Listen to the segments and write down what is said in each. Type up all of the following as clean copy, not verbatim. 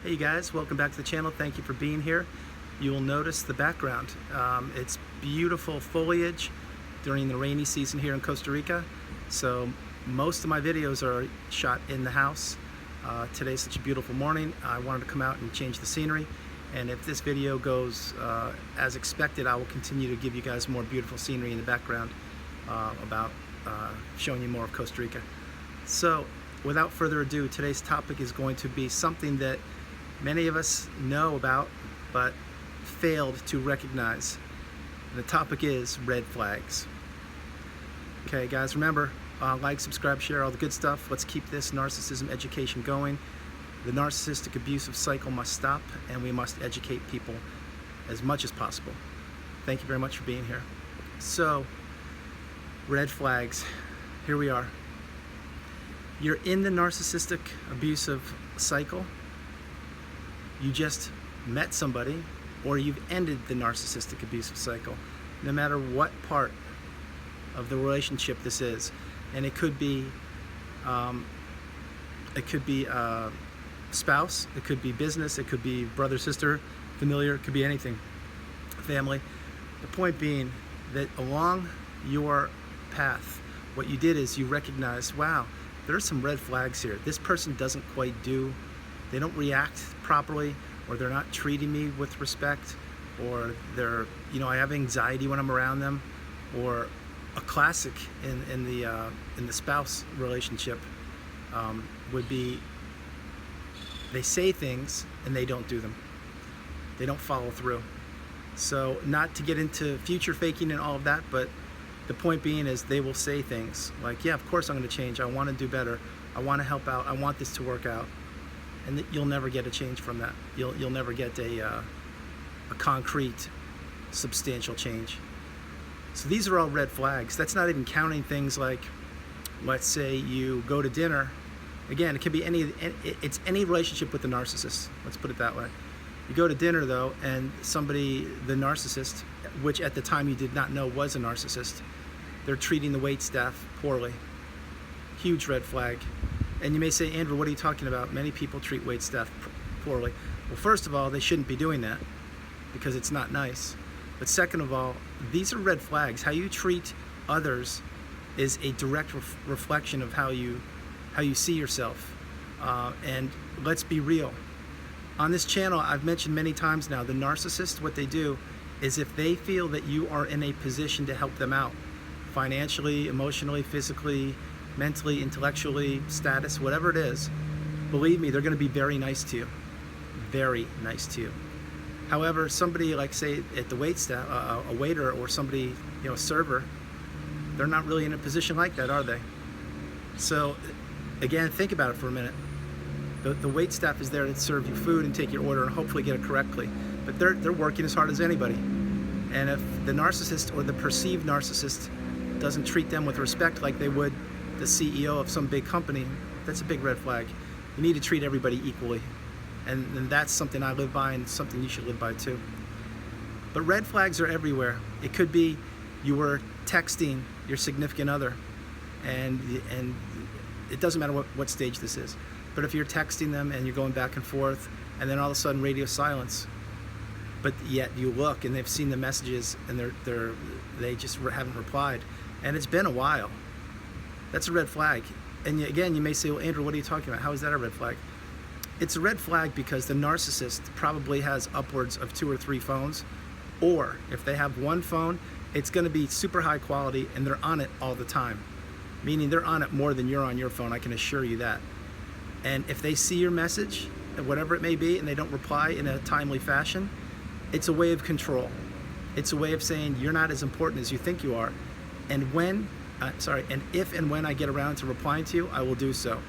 Hey guys, welcome back to the channel. Thank you for being here. You will notice the background. It's beautiful foliage during the rainy season here in Costa Rica. So most of my videos are shot in the house. Today's such a beautiful morning. I wanted to come out and change the scenery. And if this video goes as expected, I will continue to give you guys more beautiful scenery in the background about showing you more of Costa Rica. So without further ado, today's topic is going to be something that many of us know about but failed to recognize. The topic is red flags. Okay guys, remember, like, subscribe, share, all the good stuff. Let's keep this narcissism education going. The narcissistic abusive cycle must stop, and we must educate people as much as possible. Thank you very much for being here. So, red flags. Here we are. You're in the narcissistic abusive cycle. You just met somebody, or you've ended the narcissistic abusive cycle. No matter what part of the relationship this is, and it could be spouse, it could be business, it could be brother, sister, familiar, it could be anything, family. The point being that along your path, what you did is you recognized, wow, there are some red flags here. This person doesn't quite do, they don't react properly, or they're not treating me with respect, or they're, I have anxiety when I'm around them. Or a classic in the spouse relationship would be they say things and they don't do them. They don't follow through. So not to get into future faking and all of that, but the point being is they will say things like, yeah, of course I'm going to change. I want to do better. I want to help out. I want this to work out. And that you'll never get a change from that. You'll never get a concrete, substantial change. So these are all red flags. That's not even counting things like, let's say you go to dinner. Again, it can be it's any relationship with the narcissist. Let's put it that way. You go to dinner though, and somebody, the narcissist, which at the time you did not know was a narcissist, they're treating the wait staff poorly. Huge red flag. And you may say, Andrew, what are you talking about? Many people treat wait staff poorly. Well, first of all, they shouldn't be doing that because it's not nice. But second of all, these are red flags. How you treat others is a direct reflection of how you see yourself. And let's be real. On this channel, I've mentioned many times now, the narcissist, what they do is if they feel that you are in a position to help them out, financially, emotionally, physically, mentally, intellectually, status, whatever it is, believe me, they're going to be very nice to you. Very nice to you. However, somebody like, say, at the wait staff, a waiter or somebody, a server, they're not really in a position like that, are they? So, again, think about it for a minute. The wait staff is there to serve you food and take your order and hopefully get it correctly. But they're working as hard as anybody. And if the narcissist or the perceived narcissist doesn't treat them with respect like they would the CEO of some big company, that's a big red flag. You need to treat everybody equally. And that's something I live by and something you should live by too. But red flags are everywhere. It could be you were texting your significant other and it doesn't matter what stage this is. But if you're texting them and you're going back and forth and then all of a sudden radio silence, but yet you look and they've seen the messages and they just haven't replied and it's been a while, that's a red flag. And again, you may say, well, Andrew, what are you talking about? How is that a red flag? It's a red flag because the narcissist probably has upwards of 2 or 3 phones, or if they have one phone, it's going to be super high quality and they're on it all the time. Meaning they're on it more than you're on your phone, I can assure you that. And if they see your message, whatever it may be, and they don't reply in a timely fashion, it's a way of control. It's a way of saying you're not as important as you think you are. And if and when I get around to replying to you, I will do so.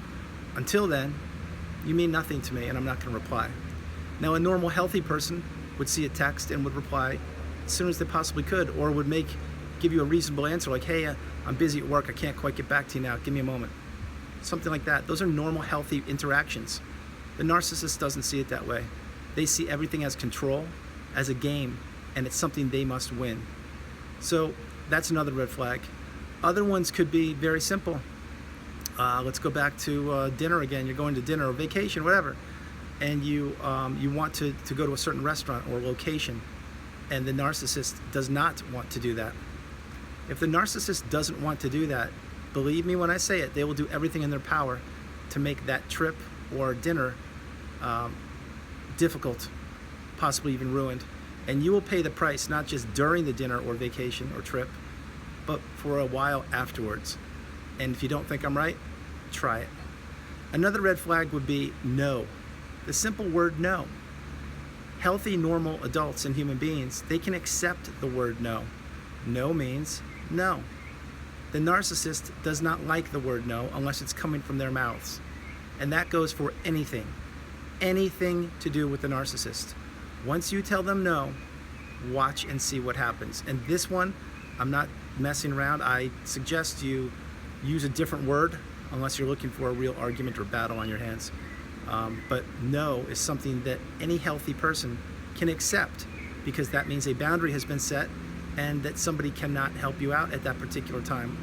Until then, you mean nothing to me and I'm not going to reply. Now, a normal, healthy person would see a text and would reply as soon as they possibly could, or would give you a reasonable answer like, hey, I'm busy at work, I can't quite get back to you now, give me a moment. Something like that. Those are normal, healthy interactions. The narcissist doesn't see it that way. They see everything as control, as a game, and it's something they must win. So that's another red flag. Other ones could be very simple. Let's go back to dinner again. You're going to dinner or vacation, whatever. and you want to go to a certain restaurant or location, and the narcissist does not want to do that. If the narcissist doesn't want to do that, believe me when I say it, they will do everything in their power to make that trip or dinner difficult, possibly even ruined. And you will pay the price, not just during the dinner or vacation or trip, but for a while afterwards. And if you don't think I'm right, try it. Another red flag would be no. The simple word no. Healthy, normal adults and human beings, they can accept the word no. No means no. The narcissist does not like the word no unless it's coming from their mouths. And that goes for anything. Anything to do with the narcissist. Once you tell them no, watch and see what happens. And this one, I'm not messing around. I suggest you use a different word unless you're looking for a real argument or battle on your hands. But no is something that any healthy person can accept, because that means a boundary has been set and that somebody cannot help you out at that particular time.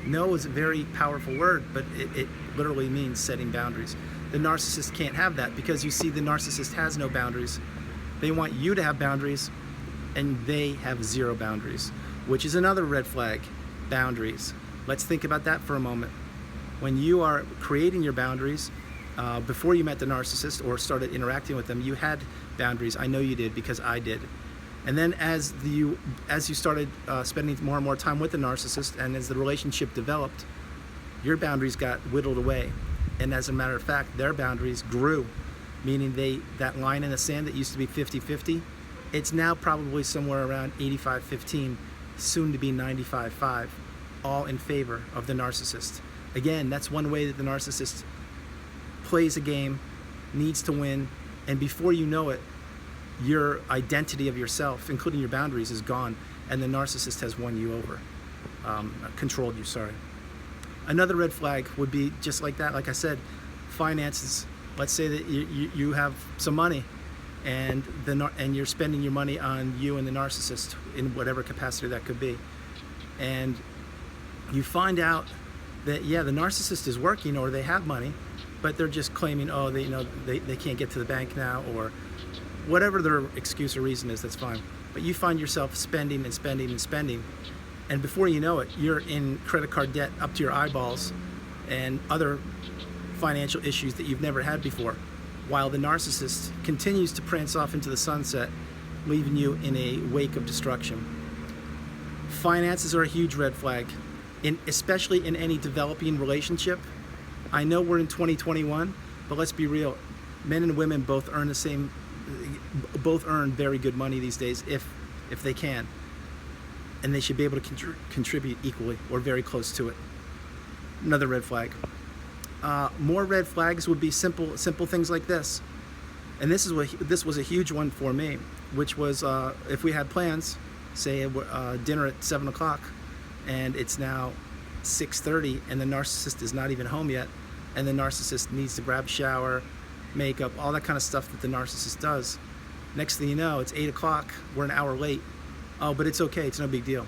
No is a very powerful word, but it literally means setting boundaries. The narcissist can't have that, because you see, the narcissist has no boundaries. They want you to have boundaries, and they have zero boundaries, which is another red flag. Boundaries. Let's think about that for a moment. When you are creating your boundaries, before you met the narcissist or started interacting with them, you had boundaries. I know you did, because I did. And then as you started spending more and more time with the narcissist, and as the relationship developed, your boundaries got whittled away. And as a matter of fact, their boundaries grew, meaning that line in the sand that used to be 50-50, it's now probably somewhere around 85-15, soon to be 95-5, all in favor of the narcissist. Again, that's one way that the narcissist plays a game, needs to win, and before you know it, your identity of yourself, including your boundaries, is gone, and the narcissist has won you over, controlled you, sorry. Another red flag would be just like that, like I said, finances. Let's say that you have some money, and you're spending your money on you and the narcissist in whatever capacity that could be, and you find out that, yeah, the narcissist is working, or they have money, but they're just claiming, oh, they can't get to the bank now, or whatever their excuse or reason is. That's fine. But you find yourself spending and spending and spending, and before you know it, you're in credit card debt up to your eyeballs and other financial issues that you've never had before, while the narcissist continues to prance off into the sunset, leaving you in a wake of destruction. Finances are a huge red flag, especially in any developing relationship. I know we're in 2021, but let's be real. Men and women both earn very good money these days, if they can. And they should be able to contribute equally or very close to it. Another red flag. More red flags would be simple things like this. And this was a huge one for me, which was if we had plans, say dinner at 7 o'clock, and it's now 6:30, and the narcissist is not even home yet, and the narcissist needs to grab a shower, makeup, all that kind of stuff that the narcissist does. Next thing you know, it's 8 o'clock, we're an hour late. Oh, but it's okay, it's no big deal.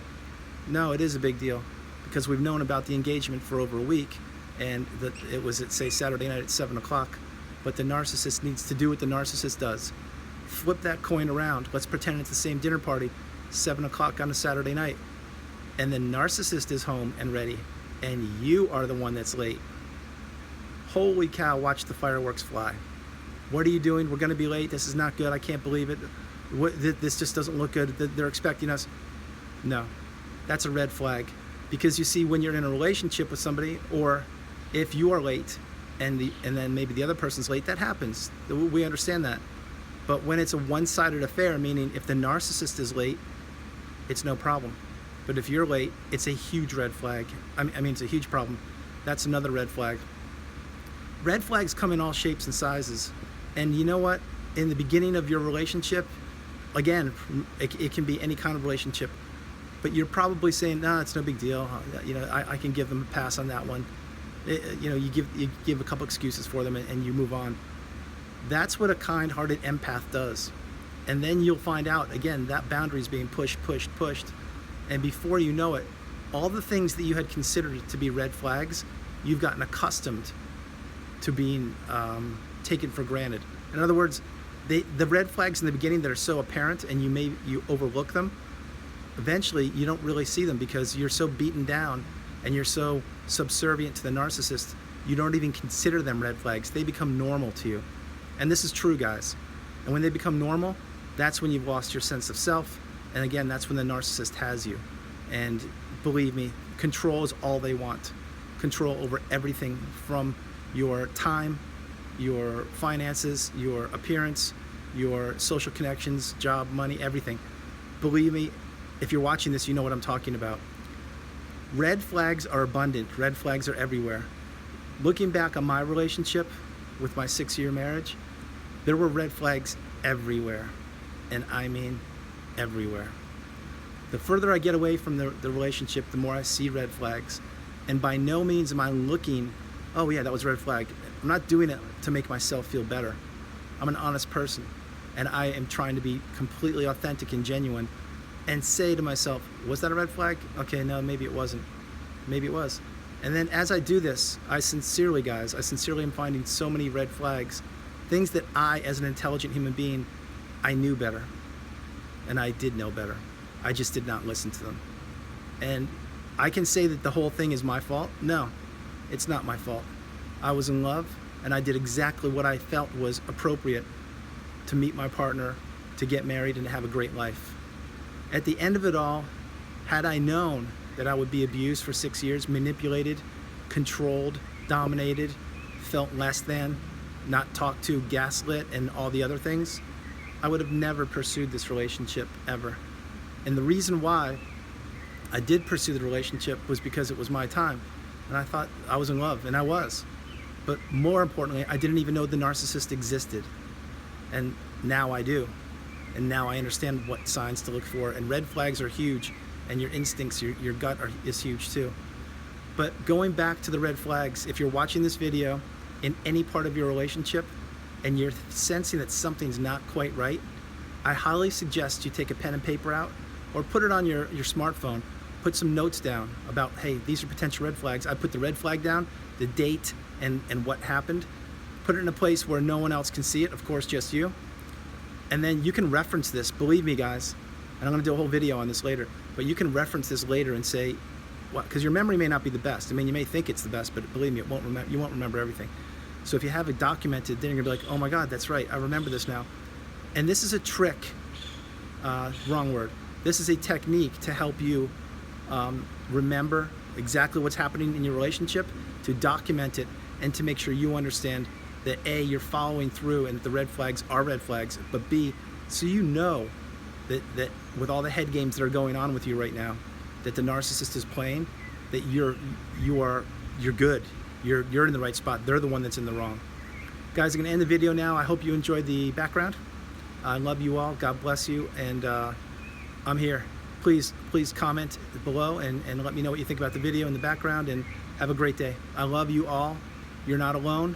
No, it is a big deal, because we've known about the engagement for over a week, and it was at, say, Saturday night at 7 o'clock, but the narcissist needs to do what the narcissist does. Flip that coin around. Let's pretend it's the same dinner party, 7 o'clock on a Saturday night, and the narcissist is home and ready, and you are the one that's late. Holy cow, watch the fireworks fly. What are you doing? We're gonna be late. This is not good. I can't believe it. This just doesn't look good. They're expecting us. No, that's a red flag. Because you see, when you're in a relationship with somebody, or if you are late and then maybe the other person's late, that happens. We understand that. But when it's a one-sided affair, meaning if the narcissist is late, it's no problem. But if you're late, it's a huge red flag. I mean, it's a huge problem. That's another red flag. Red flags come in all shapes and sizes. And you know what? In the beginning of your relationship, again, it can be any kind of relationship, but you're probably saying, nah, it's no big deal. I can give them a pass on that one. You give a couple excuses for them, and you move on. That's what a kind-hearted empath does. And then you'll find out, again, that boundary is being pushed. And before you know it, all the things that you had considered to be red flags, you've gotten accustomed to being taken for granted. In other words, the red flags in the beginning that are so apparent and you overlook them, eventually you don't really see them because you're so beaten down and you're so subservient to the narcissist, you don't even consider them red flags. They become normal to you. And this is true, guys. And when they become normal, that's when you've lost your sense of self. And again, that's when the narcissist has you. And believe me, control is all they want. Control over everything from your time, your finances, your appearance, your social connections, job, money, everything. Believe me, if you're watching this, you know what I'm talking about. Red flags are abundant. Red flags are everywhere. Looking back on my relationship with my 6-year marriage, there were red flags everywhere. And I mean everywhere. The further I get away from the relationship, the more I see red flags. And by no means am I looking, oh yeah, that was a red flag. I'm not doing it to make myself feel better. I'm an honest person. And I am trying to be completely authentic and genuine and say to myself, was that a red flag? Okay, no, maybe it wasn't. Maybe it was. And then as I do this, I sincerely am finding so many red flags, things that I, as an intelligent human being, I knew better. And I did know better. I just did not listen to them. And I can say that the whole thing is my fault. No, it's not my fault. I was in love and I did exactly what I felt was appropriate to meet my partner, to get married and to have a great life. At the end of it all, had I known that I would be abused for 6 years, manipulated, controlled, dominated, felt less than, not talked to, gaslit, and all the other things, I would have never pursued this relationship ever. And the reason why I did pursue the relationship was because it was my time. And I thought I was in love, and I was. But more importantly, I didn't even know the narcissist existed. And now I do. And now I understand what signs to look for. And red flags are huge, and your instincts, your gut is huge too. But going back to the red flags, if you're watching this video in any part of your relationship and you're sensing that something's not quite right, I highly suggest you take a pen and paper out or put it on your smartphone. Put some notes down about, hey, these are potential red flags. I put the red flag down, the date, and what happened. Put it in a place where no one else can see it, of course, just you. And then you can reference this, believe me, guys, and I'm gonna do a whole video on this later, but you can reference this later and say, what? Because your memory may not be the best. I mean, you may think it's the best, but believe me, you won't remember everything. So if you have it documented, then you're gonna be like, oh my God, that's right, I remember this now. And this is a trick, wrong word. This is a technique to help you remember exactly what's happening in your relationship, to document it, and to make sure you understand that A, you're following through and that the red flags are red flags, but B, so you know that with all the head games that are going on with you right now, that the narcissist is playing, that you're good. You're in the right spot. They're the one that's in the wrong. Guys, I'm gonna end the video now. I hope you enjoyed the background. I love you all. God bless you. And I'm here. Please comment below and let me know what you think about the video and the background, and have a great day. I love you all. You're not alone.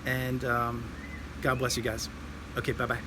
And God bless you guys. Okay, bye-bye.